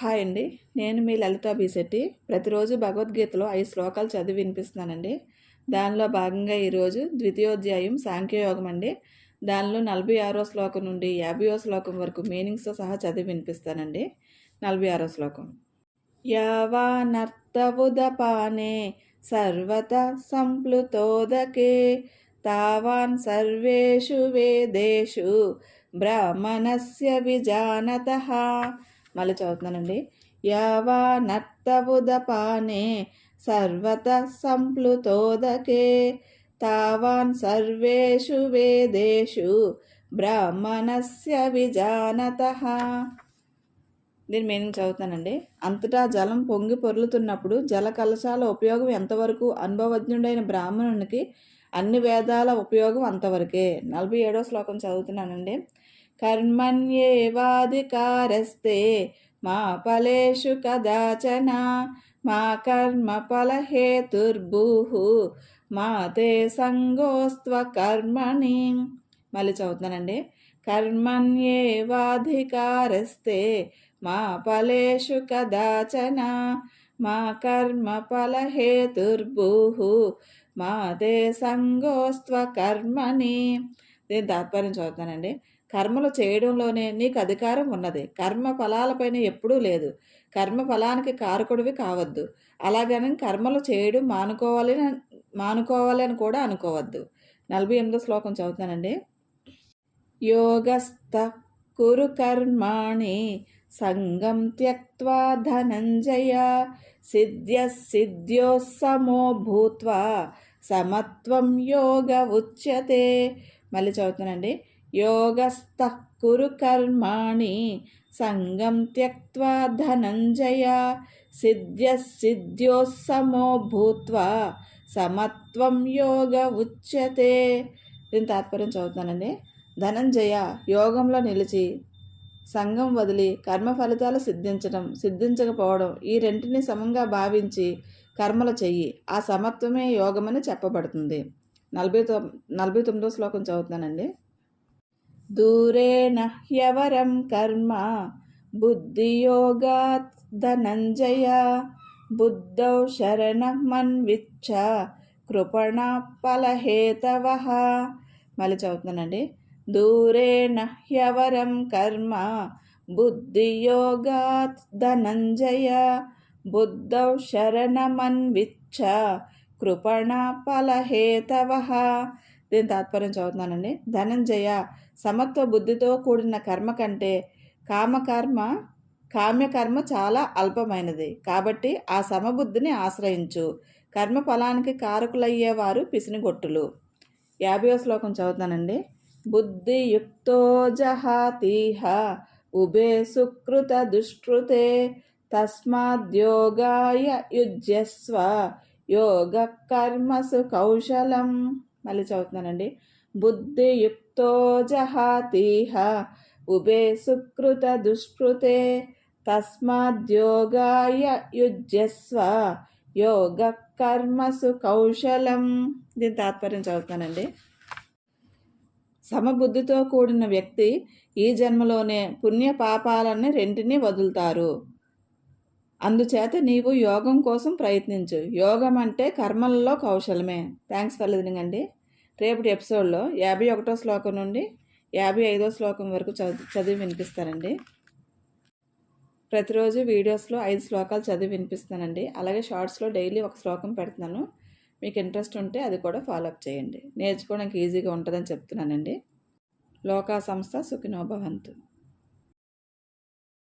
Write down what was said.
Hi అండి, నేను మీ లలితా బీశెట్టి. ప్రతిరోజు భగవద్గీతలో 5 శ్లోకాలు చదివి వినిపిస్తున్నానండి. దానిలో భాగంగా ఈరోజు ద్వితీయోధ్యాయం సాంఖ్యయోగం అండి. దానిలో 46వ శ్లోకం నుండి 50వ శ్లోకం వరకు మీనింగ్స్తో సహా చదివి వినిపిస్తానండి. 46వ శ్లోకం. యావానర్థవుదపానే సర్వత సంప్లుతోదకే తావాన్ సర్వేషు వేదేషు బ్రాహ్మణస్య విజానతః. మళ్ళీ చదువుతున్నానండి. యావానర్థవుదపానే సర్వత సంప్లుతోదకే తావాన్ సర్వేషు వేదేషు బ్రాహ్మణస్య విజానతః. దీని మీనింగ్ చదువుతానండి. అంతటా జలం పొంగి పొర్లుతున్నప్పుడు జల కలశాల ఉపయోగం ఎంతవరకు అనుభవజ్ఞుడైన బ్రాహ్మణునికి అన్ని వేదాల ఉపయోగం అంతవరకే. 47వ శ్లోకం చదువుతున్నానండి. కర్మణ్యేవాధికారస్తే మా ఫలేషు కదాచన మా కర్మ ఫలహేతుర్భూః మా తే సంగోస్త్వ కర్మణి. మళ్ళీ చదువుతున్నానండి. కర్మణ్యేవాధికారస్తే మా ఫలేషు కదాచన మా కర్మ ఫలహేతుర్భూః మా తే సంగోస్త్వ కర్మణి. దీని తాత్పర్యం చదువుతానండి. కర్మలు చేయడంలోనే నీకు అధికారం ఉన్నది. కర్మ ఫలాలపైన ఎప్పుడూ లేదు. కర్మ ఫలానికి కారకుడివి కావద్దు. అలాగని కర్మలు చేయడం మానుకోవాలి అని కూడా అనుకోవద్దు. 48వ శ్లోకం చదువుతానండి. యోగస్థ కురు కర్మాణి సంగం త్యక్త్వా ధనంజయ సిద్ధ్యో సమో భూత్వా సమత్వం యోగ ఉచ్యతే. మళ్ళీ చదువుతానండి. యోగస్థ కురు కర్మాణి సంగం త్యక్త్వా ధనంజయ సిద్ధ్యో సమో భూత్వా సమత్వం యోగ ఉచ్యతే. దీని తాత్పర్యం చదువుతానండి. ధనంజయ, యోగంలో నిలిచి సంఘం వదిలి కర్మ ఫలితాలు సిద్ధించకపోవడం ఈ రెంటిని సమంగా భావించి కర్మలు చెయ్యి. ఆ సమత్వమే యోగమని చెప్పబడుతుంది. 49వ శ్లోకం చదువుతున్నానండి. దూరేణ హ్యవరం కర్మ బుద్ధియోగాత్ ధనంజయ బుద్ధౌ శరణమన్విచ్చ కృపణ ఫలహేతవః. మళ్ళీ చదువుతున్నానండి. దూరేణ హ్యవరం కర్మ బుద్ధియోగాత్ ధనంజయ బుద్ధౌ శరణమన్విచ్చ కృపణ ఫలహేతవః. దీని తాత్పర్యం చదువుతున్నానండి. ధనంజయ, సమత్వ బుద్ధితో కూడిన కర్మ కంటే కామ్యకర్మ చాలా అల్పమైనది. కాబట్టి ఆ సమబుద్ధిని ఆశ్రయించు. కర్మ ఫలానికి కారకులయ్యేవారు పిసినిగొట్టులు. 50వ శ్లోకం చదువుతానండి. బుద్ధియుక్తో జహాతీహ ఉభే సుకృత దుష్కృతే తస్మాద్యోగాయ యుజ్యస్వ యోగ కర్మసు కౌశలం. మళ్ళీ చదువుతున్నానండి. బుద్ధియుక్తో జహాతీహ ఉభే సుకృత దుష్కృతే తస్మాద్యోగాయ యుజ్యస్వ యోగ కర్మసు కౌశలం. దీని తాత్పర్యం చదువుతానండి. సమబుద్ధితో కూడిన వ్యక్తి ఈ జన్మలోనే పుణ్య పాపాలని రెంటినీ వదులుతారు. అందుచేత నీవు యోగం కోసం ప్రయత్నించు. యోగం అంటే కర్మలలో కౌశలమే. థ్యాంక్స్ ఫర్ లిజనింగ్ అండి. రేపటి ఎపిసోడ్లో 51వ శ్లోకం నుండి 55వ శ్లోకం వరకు చదివి వినిపిస్తానండి. ప్రతిరోజు వీడియోస్లో 5 శ్లోకాలు చదివి వినిపిస్తానండి. అలాగే షార్ట్స్లో డైలీ ఒక శ్లోకం పెడుతున్నాను. మీకు ఇంట్రెస్ట్ ఉంటే అది కూడా ఫాలోఅప్ చేయండి. నేర్చుకోవడానికి ఈజీగా ఉంటుందని చెప్తున్నానండి. లోకా సంస్థ సుఖినో భవంతు.